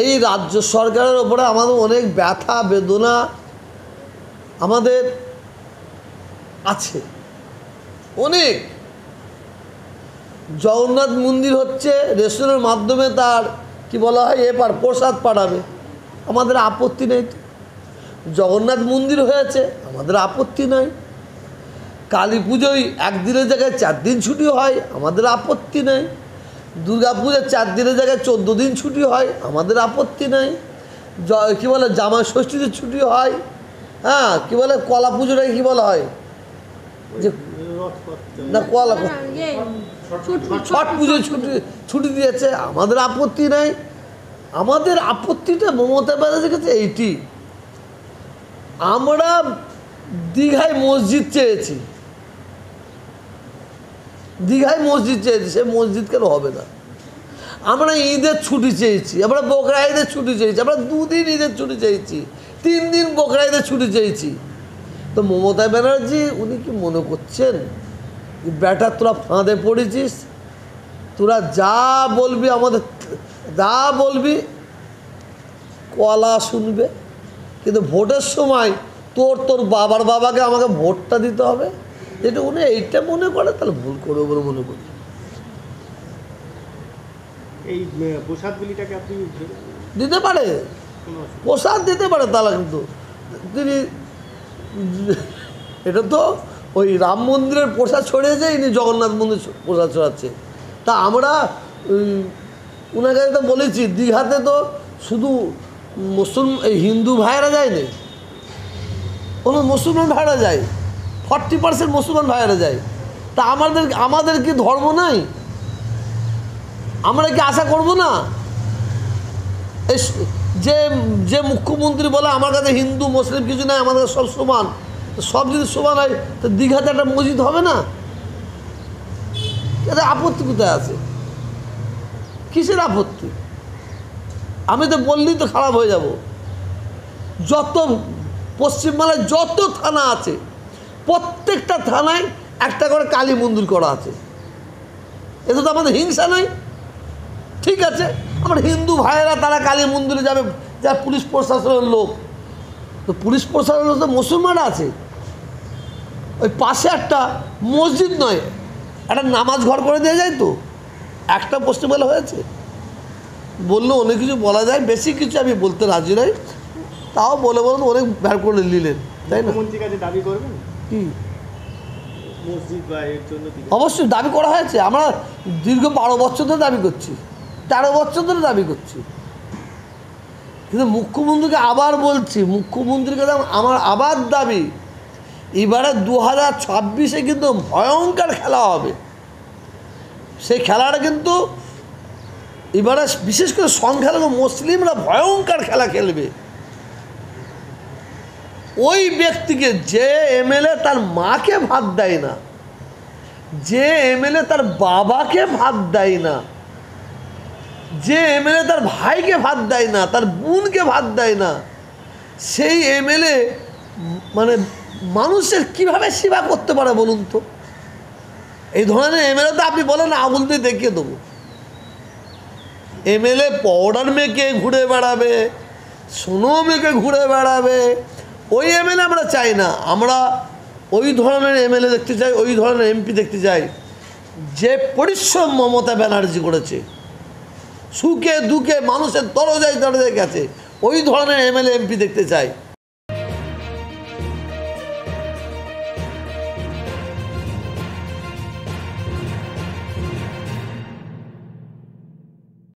এই রাজ্য সরকারের ওপরে আমাদের অনেক ব্যথা বেদনা আমাদের আছে অনেক। জগন্নাথ মন্দির হচ্ছে রেশনের মাধ্যমে তার কি বলা হয় প্রসাদ পাঠাবে, আমাদের আপত্তি নেই। জগন্নাথ মন্দির হয়েছে, আমাদের আপত্তি নাই। কালী পুজোয় একদিনের জায়গায় 4 দিন ছুটি হয়, আমাদের আপত্তি নেই। দুর্গা পুজোর 4 দিনের জায়গায় 14 দিন ছুটি হয়, আমাদের আপত্তি নেই। কী বলে জামাই ষষ্ঠীতে ছুটি হয়, হ্যাঁ কী বলে কলা পুজোটাকে কী বলা হয় যে না কলা ছট পুজোয় ছুটি দিয়েছে, আমাদের আপত্তি নেই। আমাদের আপত্তিটা মমতা ব্যানার্জির কাছে এইটি, আমরা দীঘায় মসজিদ চেয়েছি, দীঘায় মসজিদ চেয়েছি, সে মসজিদ কেন হবে না। আমরা ঈদের ছুটি চেয়েছি, আমরা বকরা ঈদের ছুটি চেয়েছি, আমরা 2 দিন ঈদের ছুটি চেয়েছি, 3 দিন বকরা ঈদের ছুটি চেয়েছি। তো মমতা ব্যানার্জি উনি কি মনে করছেন ব্যাটা তোরা ফাঁদে পড়েছিস, তোরা যা বলবি আমাদের যা বলবি কলা শুনবে, কিন্তু ভোটের সময় তোর বাবার বাবাকে আমাকে ভোটটা দিতে হবে, যেটা উনি এইটা মনে করে তাহলে ভুল করবে বলে মনে করি। এই প্রসাদগুলিটাকে আপনি দিতে পারে, প্রসাদ দিতে পারে, তাহলে কিন্তু তিনি এটা তো ওই রাম মন্দিরের প্রসাদ ছড়িয়েছে, ইনি জগন্নাথ মন্দির প্রসাদ ছড়াচ্ছে। তা আমরা ওনার কাছে তো বলেছি দীঘাতে তো শুধু এই হিন্দু ভাইয়েরা যায়নি, কোনো মুসলমান ভাইয়েরা যায়, 40% মুসলমান ভাইয়েরা যায়। তা আমাদের কি ধর্ম নাই? আমরা কি আশা করব না? এই যে মুখ্যমন্ত্রী বলে আমার কাছে হিন্দু মুসলিম কিছু নাই, আমাদের সব সমান, সব যদি সমান হয় তো দীঘাতে একটা মসজিদ হবে না? এটা আপত্তি কোথায় আছে? কিসের আপত্তি? আমি তো বললেই তো খারাপ হয়ে যাব। যত পশ্চিমবাংলায় যত থানা আছে প্রত্যেকটা থানায় একটা করে কালী মন্দির করা আছে। এতে তো আমাদের হিংসা নাই। ঠিক আছে, আমার হিন্দু ভাইয়েরা তারা কালী মন্দিরে যাবে, যা পুলিশ প্রশাসনের লোক, তো পুলিশ প্রশাসনের লোক তো মুসলমান আছে। ওই পাশে একটা মসজিদ নয় একটা নামাজ ঘর করে দেওয়া যায়, তো একটা পশ্চিমবাংলা হয়েছে। বললে অনেক কিছু বলা যায়, বেশি কিছু আমি বলতে রাজি নই, তাও বলে অনেক বের করে নিলেন, তাই না? দাবি করবেন কি মসজিদ বা এর জন্য? অবশ্যই দাবি করা হয়েছে, আমরা দীর্ঘ 12 বছর ধরে দাবি করছি, 13 বছর ধরে দাবি করছি। কিন্তু মুখ্যমন্ত্রীকে আবার বলছি, মুখ্যমন্ত্রীর কাছে আমার আবার দাবি, এবারে 2026-এ কিন্তু ভয়ঙ্কর খেলা হবে। সেই খেলাটা কিন্তু এবারে বিশেষ করে সংখ্যালঘু মুসলিমরা ভয়ঙ্কর খেলা খেলবে। ওই ব্যক্তিকে যে এমএলএ তার মাকে ভাত দেয় না, যে এমএলএ তার বাবাকে ভাত দেয় না, যে এমএলএ তার ভাইকে ভাত দেয় না, তার বোনকে ভাত দেয় না, সেই এমএলএ মানে মানুষের কিভাবে সেবা করতে পারে বলুন তো? এই ধরনের এমএলএ তো আপনি বলেন আঙুল দিয়ে দেখিয়ে দেবো। এমএলএ পাউডার মেখে ঘুরে বেড়াবে, সোনো মেখে ঘুরে বেড়াবে, ওই এমএলএ আমরা চাই না। আমরা ওই ধরনের এমএলএ দেখতে চাই, ওই ধরনের এমপি দেখতে চাই যে পরিশ্রম মমতা ব্যানার্জি করেছে, সুখে দুঃখে মানুষের দরজায় দরজায় গেছে, ওই ধরনের এমএলএ এমপি দেখতে চাই।